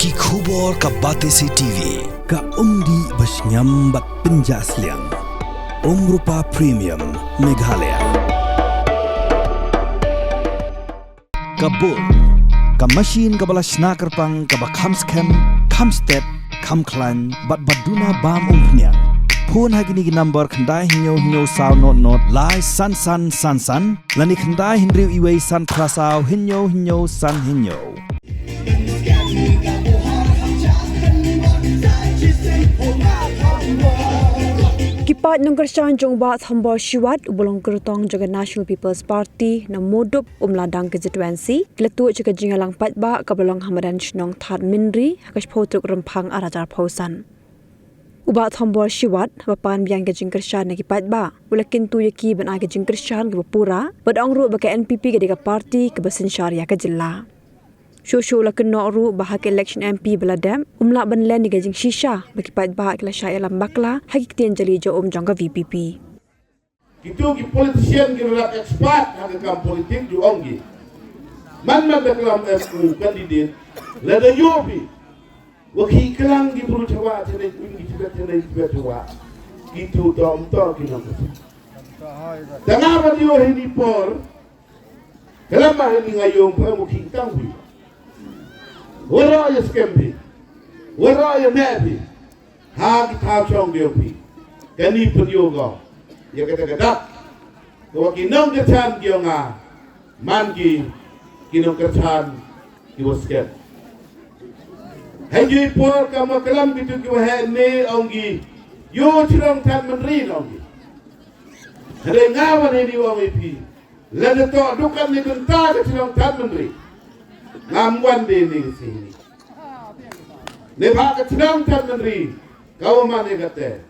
Ki khubor ka Batesi TV ka umdi basnyam bat penjasliang Rupa Premium Meghalaya Kabul ka machine ka balas nakarpang ka bakham scam kham step kham klan bat baduna bam umpnyang phone hagini ki number khandai hinyo saw not lai san lani khandai hinriu iwei san prasaw hinyo san hinyo Kipat nung kerjaan jong bat hamba siwat ubulong kertong jaga National People's Party na modup umladang konstituensi kletu jaga Ïalam Paidbah kabalong hamadan shnong thad minri hakas photuk rempang arajar pausan. Ubat hamba siwat bapan biang gajing kerjaan nagi Paidbah ulakin tu yaki ban aga jing kerjaan ke Bapura badang ru baka NPP ke dega parti ke basin syariah ke jilla. Shushu la kena ru bahak Elekshon MP beladam umla banlen ni gajing shisha bagi Paidbah ikla Shah Ïalam Bakla hagi Tien Jali Jaum jangka VPP. Itu ki politician ki rak expert hang kam politik ju ongi. Man daklam FU kandidat la da yobi. Waki kelang ki buru chawa tene ki tiba chawa. Itu tom to ki nam. Dangawan yo hini por. Kelama hini ngayong pamu ki tangwi. Wara ya skembi, wara ya nabi, hagi tau chong diopi, kani penyoga, ya kata, kalau kinong kerjaan kionga, mangi kinong kerjaan kiwasket. Hejui por kamu kelam bitu kiwah ne ongi, yo cirong tan menri ongi. Ada ngawan ini ongi pi, lalu to dukan ni kentar cirong tan menri. Ngamuan di sini. Nebak senang tan menteri, kau mana kata?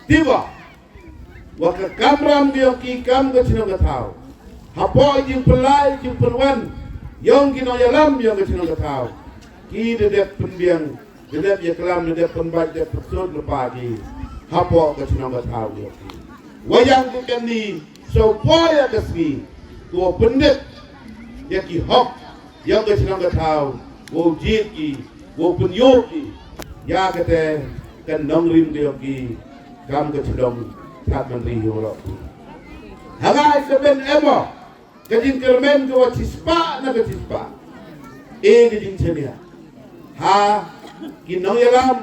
Tiba, waktu kamram dia kikam ke senang kataau. Apa yang pelai yang perwan, yang kino Ïalam yang ke senang kataau. Ki dedap penbiang, dedap ya kelam, dedap penbaik, dedap persut lepagi. Apa ke senang kataau dia. Wayang tu kan ni, supaya kesini, tu pendek, dia ki hok. Yang kesenang kataau, wo jit ki, wo penyok ki, ya kata kan nongrim dia ki, kam kesenang tak menteri orang tu. Hangai seben emo, kajin kermen kau cispa nak cispa, kajin cenia, ha, kinong Ïalam,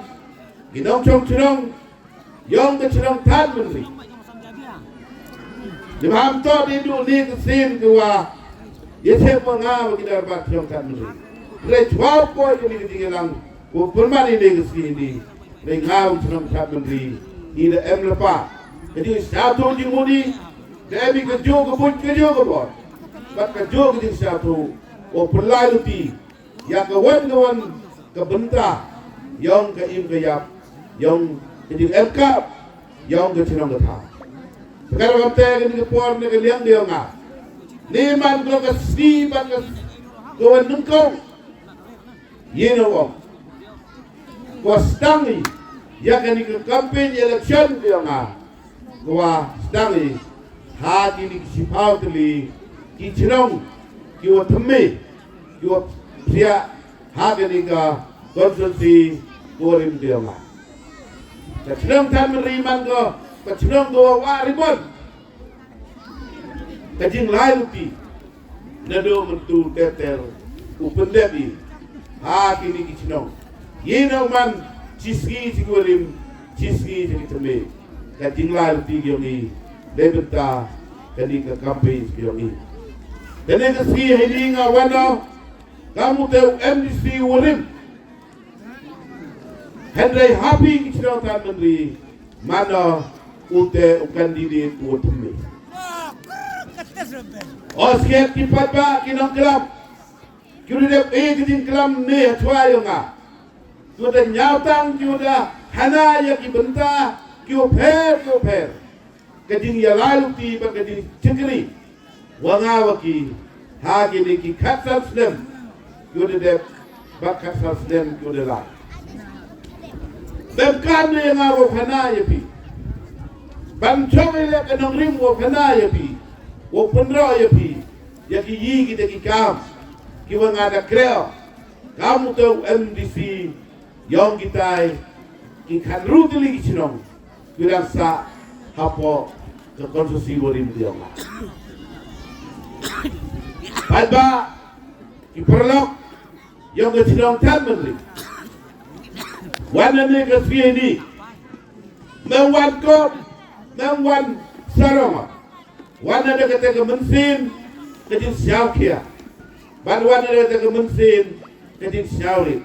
kinong chong, yang kesenang tak menteri. Jemaam tu di dunia kesin kau. Yese mengaw kita dapat yang kan menteri. Rejwau poi kini ketinggalan. Permani negeri sini. Mengaw senang tak menteri. Ida lepas. Jadi satu jimuni. Demi kerja kebun. Bat kerja kejing satu. Perlai luti. Yang kawan kebentah. Yang keim keyap. Yang kejing elkap. Yang kecenang ketah. Sekarang kita kini kepor ni keliang dia ngah. Neman kau kasih banget kau nengkau, ye nawa. Kau sedangi, ya kan ikut kampanye Elekshon dia ngah. Kau sedangi, hati ni kisipau teli, kicinong, kau teme, kau pria, hati ni kau konsumsi kau rim dia ngah. Kicinong tan meriman kau, kicinong kau waribon. Kajing laluti, nado mentu teter, upendebi, hati ni kicinong. Yenau man ciski cikurim, ciski cikiteme. Kajing laluti kiomi, lebenta kani ke kampanye kiomi. Kani keski hini ngawano, kamu tahu MDC urim. Hendai happy kicinong tan menteri, mana ute ukandidit uteme. Osket ki Paidbah kinong kelam. Kira dep kejing kelam ne tuai nga. Kuda nyatang kuda hana ya ki benta kyo per. Kejing ya lalu ti ba kejing cengkeri. Wanga waki ha ki ki katsal snem. Kuda dep ba katsal snem kuda la. Dep kan ne nga wo hana ya pi. Ban chong ile kanong rim wo hana ya pi. Wo pendra ya pi, ya ki yi kita ki kam, ki wang ada kreo, kamu tahu MDC yang kita ikan rutili kinong birasa hapo ke konstruksi borim dia lah. Paidbah iperlok yang kinong tan menteri. Wana ni ke ini mewan ko mewan sarama. Wana dia kata ke mensin kejin siau kia. Wana dia kata ke mensin kejin siau ni.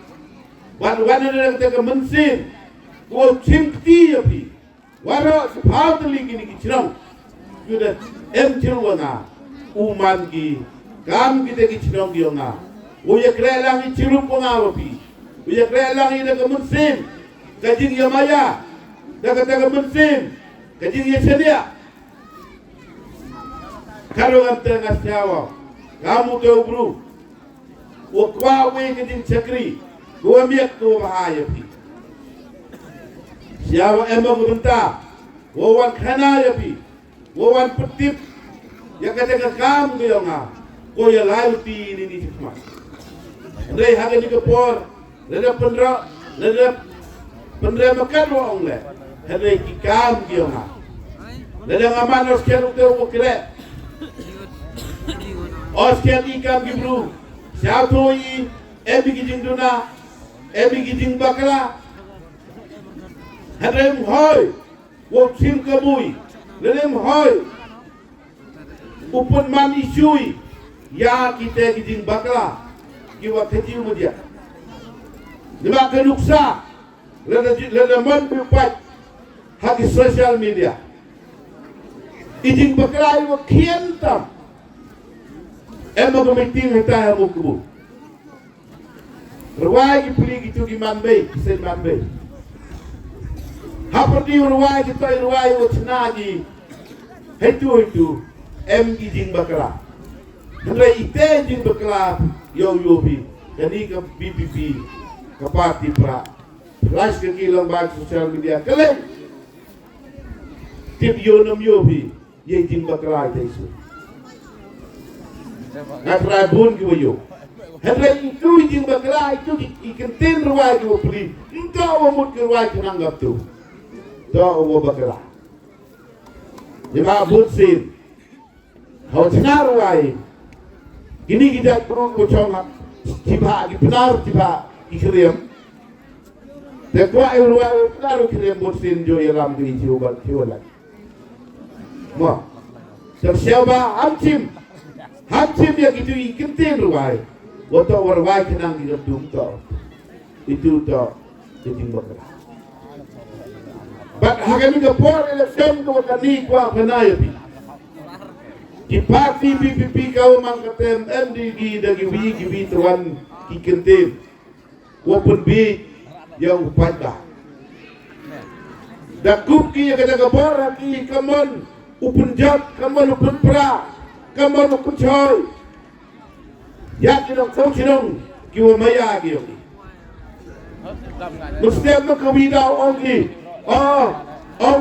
Wana dia kata ke mensin ko cimti api. Waro sepau teli kini kinong. Sudah emcilwana uman ki kam kita kinong dia na. Uya krelang cirup pengawapi. Uya krelang ida ke mensin kejin yamaya. Dah kata ke mensin kejin yesedia. Kalau kata ngasyawa, kamu tahu bro, wakwawe kejin cakri, gua miak tu bahaya pi. Siapa emang bentar, wawan kana ya pi, wawan petip, yang kata kamu dia ngah, kau ya lalu ti ini semua. Dari hari ni kepor, dari pendera makan orang le, hari kikam dia ngah, dari ngaman harus kira tu kira. Oscar ikam gibru, siapa ini? Ebi kijing duna, ebi kijing bakla. Hadem hoy, wopsim kabui, hadem hoy. Upun man isui, ya kita kijing bakla, kiwa kecil mudia. Lima kenuksa, lada man berpat, haki sosial media. Kijing bakla iwa kiantam. Emang meeting kita yang kubu. Ruai kipli gitu gimana baik, sen baik. Haperti ruai kita ruai utnagi. Itu jing bakla. Hendak ite jing bakla yobi. Jadi ke BPP ke parti pra. Flash ke kilang bag sosial media keleng. Tip yonom yobi, jing bakla itu. Ngatrai bun kiwayo. Hendak itu jing bakla itu ikan tin ruai kiwa puli. Entah awamut ruai kinanggap tu. Entah awa bakla. Lima bun sin. Hau cina ruai. Ini kita perlu kocong. Tiba benar tiba ikrim. Dekwa ruai benar ikrim bun sin jo Ïalam di Jaum lagi. Mo. Tersiapa amcim. Hancim yang itu ikan tin ruai, waktu ruai kenang di gedung itu jadi bakla. But hagami kapor Elekshon ko kani kwa kanaya pi. Di parti BPP kau mangkatem MDG dagi wi tuan ikan tin, wapun bi yang Paidbah. Dakup ki yang kata kapor haki kamon upun jat kamon upun pra. Kamu nak kucai, ya kita tahu kita kiwa maya kiyo. Muslim nak kawida ongi,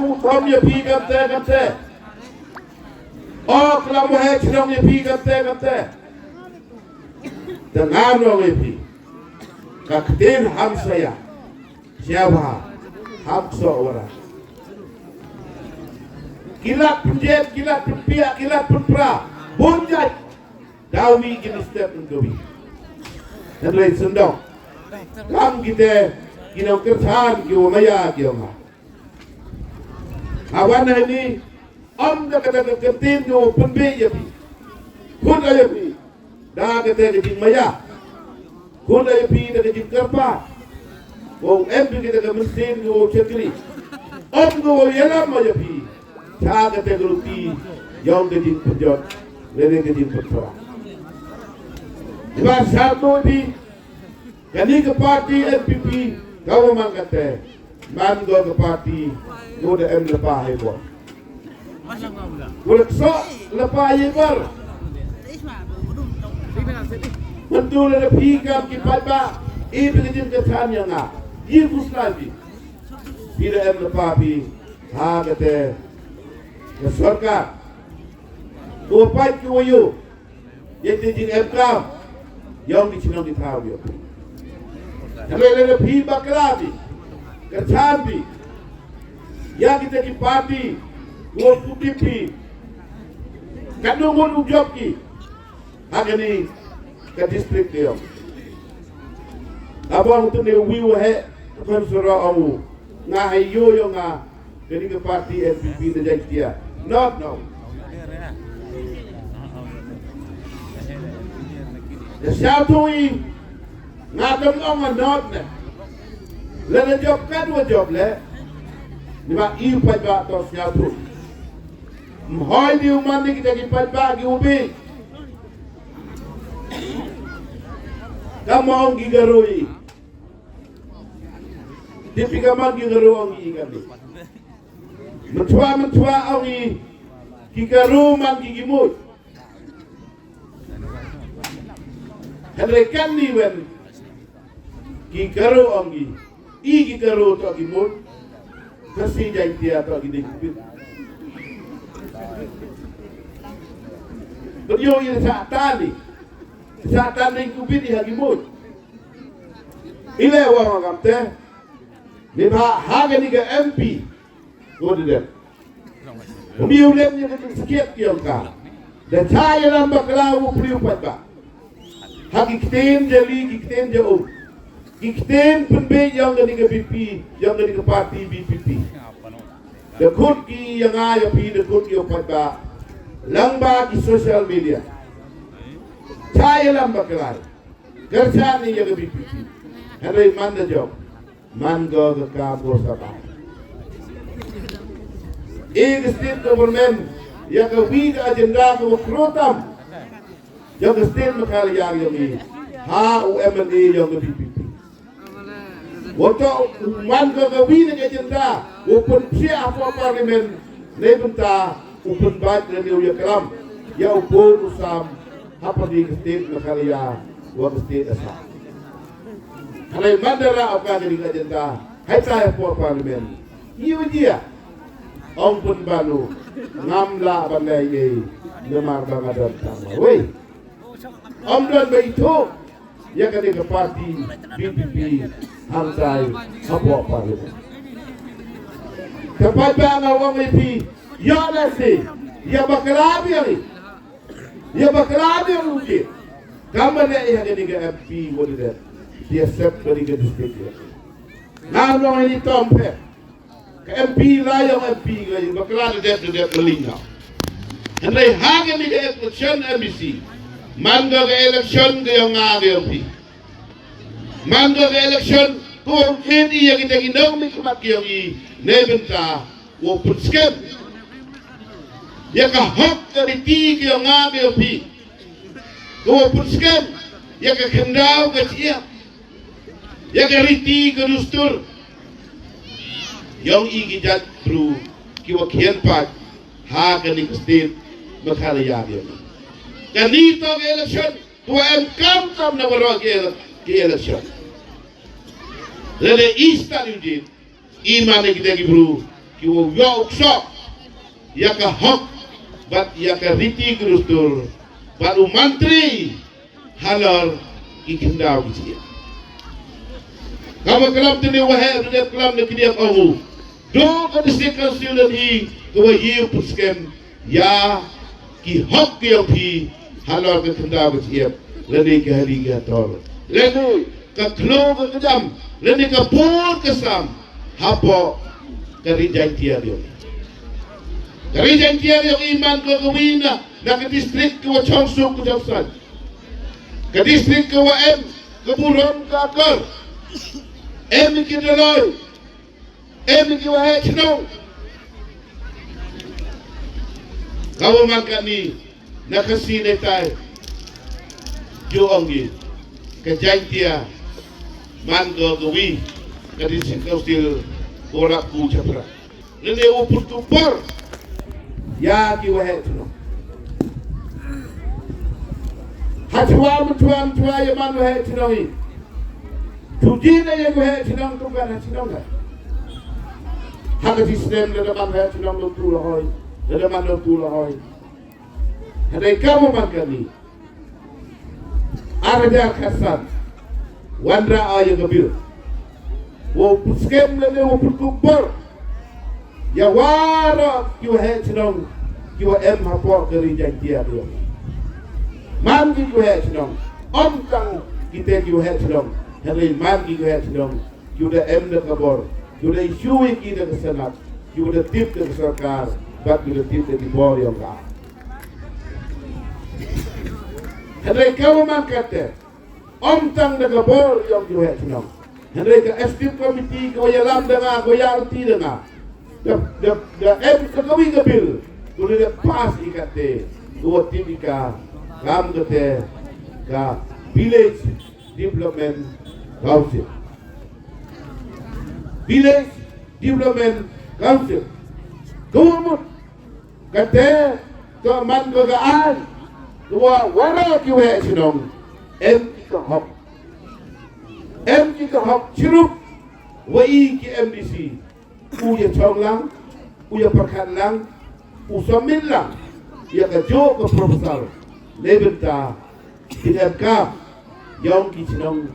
utam ya pi kante. Kelamu hai kita ya pi kante. Dengan orang ya pi, kakten ham saya, siapa ham seorang. Kilat penjet, kilat penpiak, kilat penpra. Bunjat dawi jenis step untuk dan lain sendok. Kam kita kerjaan kiwa maya kiwa. Awan ini dah kata kentin kiwa penbi ya pi. Kun aja pi. Dah kata kejing maya. Kun aja pi dah kejing kerpa. Wong empi kita ke mesin kiwa cekli. Kiwa Ïalam aja pi. Shah kata geluti yang kejing penjot. Lele kejin persoalan. Sebab satu di, kini ke parti NPP kau mangkate, mango ke parti, muda lepas hebor. Boleh sok lepas hebor. Betul ada pikam ki Paidbah, ini kejin kesan yang nak, ini lagi. Tidak lepas pi, kate, kesorka. Upai kiwayo, yang dijin MK, yang dicinang di tahu dia. Ada pi Bakla bi, Shah bi, ya kita ki parti, gua putih pi, kadang job ki, agani ke distrik dia. Abang tu ni wiu he, kan surah awu, ngah yo yo ngah, jadi ke parti NPP dah jadi dia. Not no. The Shah tui, ngah orang not ne. Lalu job kan dua job le, ni mak iu Paidbah atau Shah tu. Mhoi di uman ni kita ki Paidbah ki ubi. Kamu orang gigarui. Tapi kamu gigaru orang gigami. Mentua orang gigaru man gigimut. Henrekan ni wen gigaru orang gigaru tu gimut. Kasih jadi dia tu gidikit. Beliau ini saat tani kubit di hagimut. Ile orang kamte, lebah haga ni ke MP, gode deh. Beliau ni kita sekiat kiongka. Dan saya dalam Bakla beliau Paidbah. Hakikten Jali, hakikten Jaum, hakikten penbej yang ni ke BP, yang ni ke parti BPP. Dekut ki yang ayah pi dekut ki Paidbah, langba ki social media. Saya Ïalam Bakla, kerja ni yang lebih penting. Hari mana job, mana ke kabur sabah. State government yang ke week agenda ke program, yang state makali yang ini, HUMNA yang lebih penting. Waktu mana ke week agenda, open siapa parlimen, nebenta open baik dari Ïalam, yang open usam. Apa di state makarya, wang state asal. Kalau mandala apa yang agenda, hai saya for parlimen. Iu dia, orang pun balu, ngamla bandai ye, nemar bangadan sama. Wei, om dan begitu, ya kan ke parti BPP, hamsai, apa parlimen. Kepada orang MP, ya nasi, ya Bakla biari. Ya Bakla dia rugi. Kamu ni yang ni ke MP boleh dah. Dia set dari ke distrik dia. Nama ini tompe. Ke MP lah yang MP ke Bakla dia melingkar. Hendak hang ni ke election MBC. Mangga ke election ke yang ngah MP. Mangga ke election kau ini yang kita gendong mikmat yang ini. Nebenta wapun scam. Ya ka hok dari tiga yang ngambil pi, kau puskan, ya ka kendau ke siap, ya ka riti ke dustur, yang igi jat bru, kiwa kian pat, ha ka ni kestin, makali ya dia. Kanito ke election, tua kam na berok ke election. Lele istan ujit, iman kita ki bru, kiwa yok sok, ya ka hok. Bat ia ke riti gerustur, baru mantri halal ikendau dia. Kamu kelam tini wahai dia kelam nak dia kau. Do ke distrik council ni kau hiu puskem ya ki hak yang pi halal ke kendau dia. Lagi ke hari ke tor. Lagi ke klo ke kedam, lagi ke pur kesam. Hapo ke rijai dia. Dari janjian yang iman ke kewina, nak ke distrik ke Changsuk ke Japsan, ke distrik ke WM, ke Buron ke Akar, ke Daloi, ke Wahai Chenong. Kau makan ni, nak kasih netai, jo ongi, ke janjian, man ke kewi, ke distrik ke Ustil, korak ku Japra. Lele upur tupar. Ya ki wahai tu. Hatua ya man wahai tu ni. Tuji na ya wahai tu tu kan tu kan. Hak sistem le man wahai tu tu lahoi. Le man tu lahoi. Hadai kamu makan ni. Arja khasan. Wandra ayo gabil. Wo puskem le wo putkubor. Ya wara kiwa het nong kiwa em hapor dari jantia dia. Man kiwa het nong om tang kita kiwa het nong. Hari man kiwa het nong kiwa em de kabor. Kiwa isui kita ke senat. Kiwa tip ke sarkar. Bat kiwa tip ke bor yang ka. Hari kau man kata om tang de kabor yang kiwa het nong. Hari ke estim komiti kiwa Ïalam dengar kiwa Jali dengar. The kagawi gabil tuloy na pas ikate tuwa timika kam kate ka Village Development Council. Village Development Council gawamot kate ka man gagaan tuwa wala kiwe sinong M.K.Hop Chirup wai ki MDC uya chong lang, uya perkan lang, usamin lang, ia kajo ke proposal, lebenta, tidak kap, yang kicinong,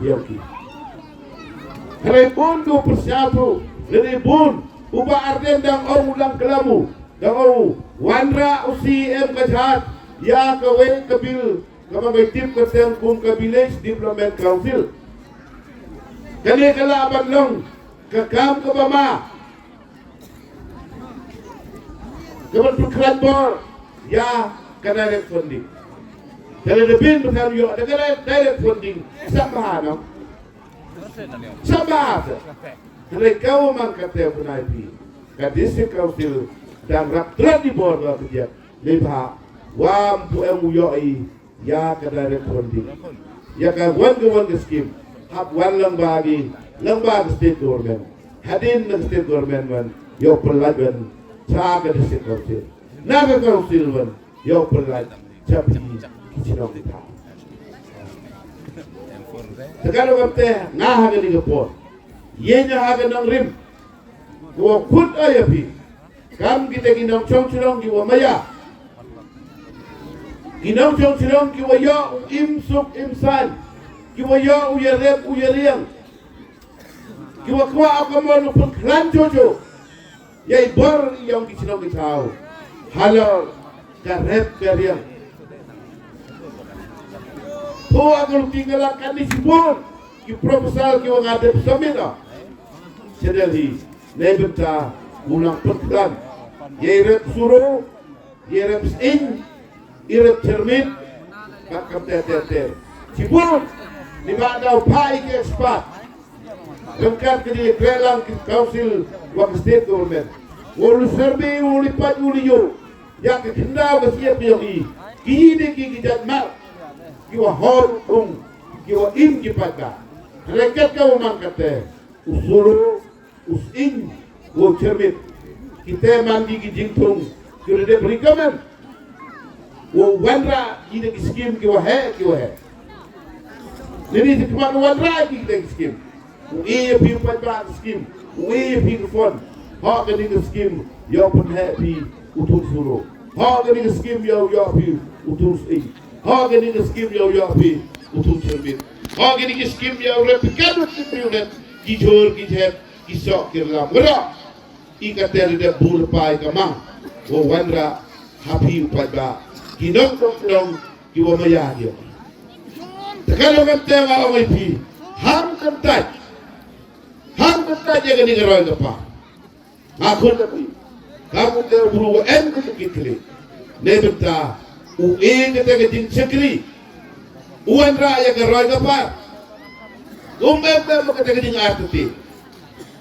yang ki. Telepon 2%, telepon, uba arden dang au lang kelamu, dang au wandra usi kajahat, ya kawe kabil, kamagay tip kateng kung Village Development Council. Kali kalaban long. Kekam ke bama Kemudian perkeran bor ya kena direct funding. Kalau lebih bukan yo ada kena direct funding sama no. Sama. Kalau kau mangkatnya penaipi, kadisi council dan rakter di bor lah kerja. Lebah wam pu yoi ya kena direct funding. Ya kan one scheme. Hab one lembag state government. Hadin ng state government man, yo pelajaran caga di state council. Naga council man, yo pelajaran capi kicinong kita. Sekarang kapte ngahaga di kapor. Yenya haga ng rim. Kuwa kut ayapi. Kam kita ginong chong kiwa maya. Ginong chong kiwa yo imsuk imsan. Kiwa yo uyariang. Kiwa ako mo nung pagklan jojo. Yay bor yung kisinong itaw. Halor karep kariyang. Po ako tinggalan kanisipon. Yung proposal kiwa ngadep sa mina. Jali nebenta unang pagklan. Yay rep suro. Yay rep in. Irep cermin. Kakam teter. Sipon. Lima daw paik ekspat. Lengkap ke Ïalam Council wak state government. Ulu survey uli pat uli yo. Yang kendau ke siap yo i. Kini kijat mat. Kiwa hor ung. Kiwa im kipada. Rekat kau mangkate. Usuru usin wo cermit. Kita mandi kijingtung. Kiwa de berikaman. Wo wandra ina kiskim kiwa he. Jadi cuma wandra kita kiskim. Uia pi Paidbah skim, uia pi fon. Ha ke ni skim yo pun happy utul suro. Ha ke ni skim yo pi utul sei. Ha ke ni skim yo pi utul cermin. Ha ke ni skim yo repikan utul net ki jor ki jep ki sok ki lam. Wala ikater de bul pai kamang. Wo wandra happy Paidbah. Ki nong ki wo maya yo. Kalau kata orang pi ham kentai. Ham kata jaga ni geroy apa? Aku tapi kamu dah beruang em kita nebenta uang kita kejing sekali uang raya geroy apa? Umem kita kejing arti.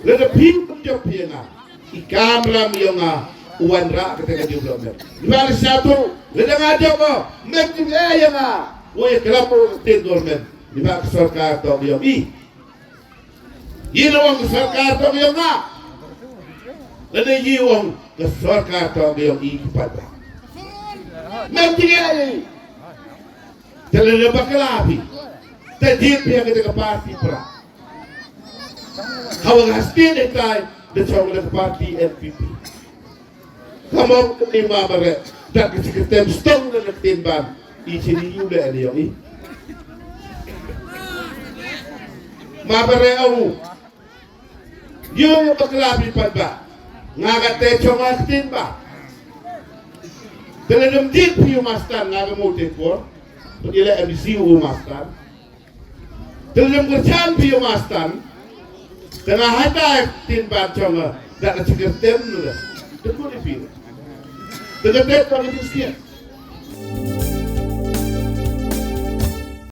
Lalu pin jauh pianga ikan ram yonga uang raya kita kejing belum. Dua satu lalu ngajak apa? Mungkin yonga. Woy kelapa state government di bawah sarkar tong yong i. Yilawang sarkar tong yong nga. Lada yiwang sarkar tong yong i Paidbah. Mentingay. Talala Bakla pi. Tajit piya kita ke parti pra. Hawag hastin etay da chong da parti NPP. Kamu kelima bare tak sekretem stong na naktinban. Isini yuda ani yong i. mabareu yo bakla bi Paidbah ngaga te chonga tin ba dalam dik piu mastan ngaga mote ko ila MC u mastan dalam kerjaan piu mastan tengah hata tin ba chonga dak cikertem nu dah dekor piu dekat pagi sekian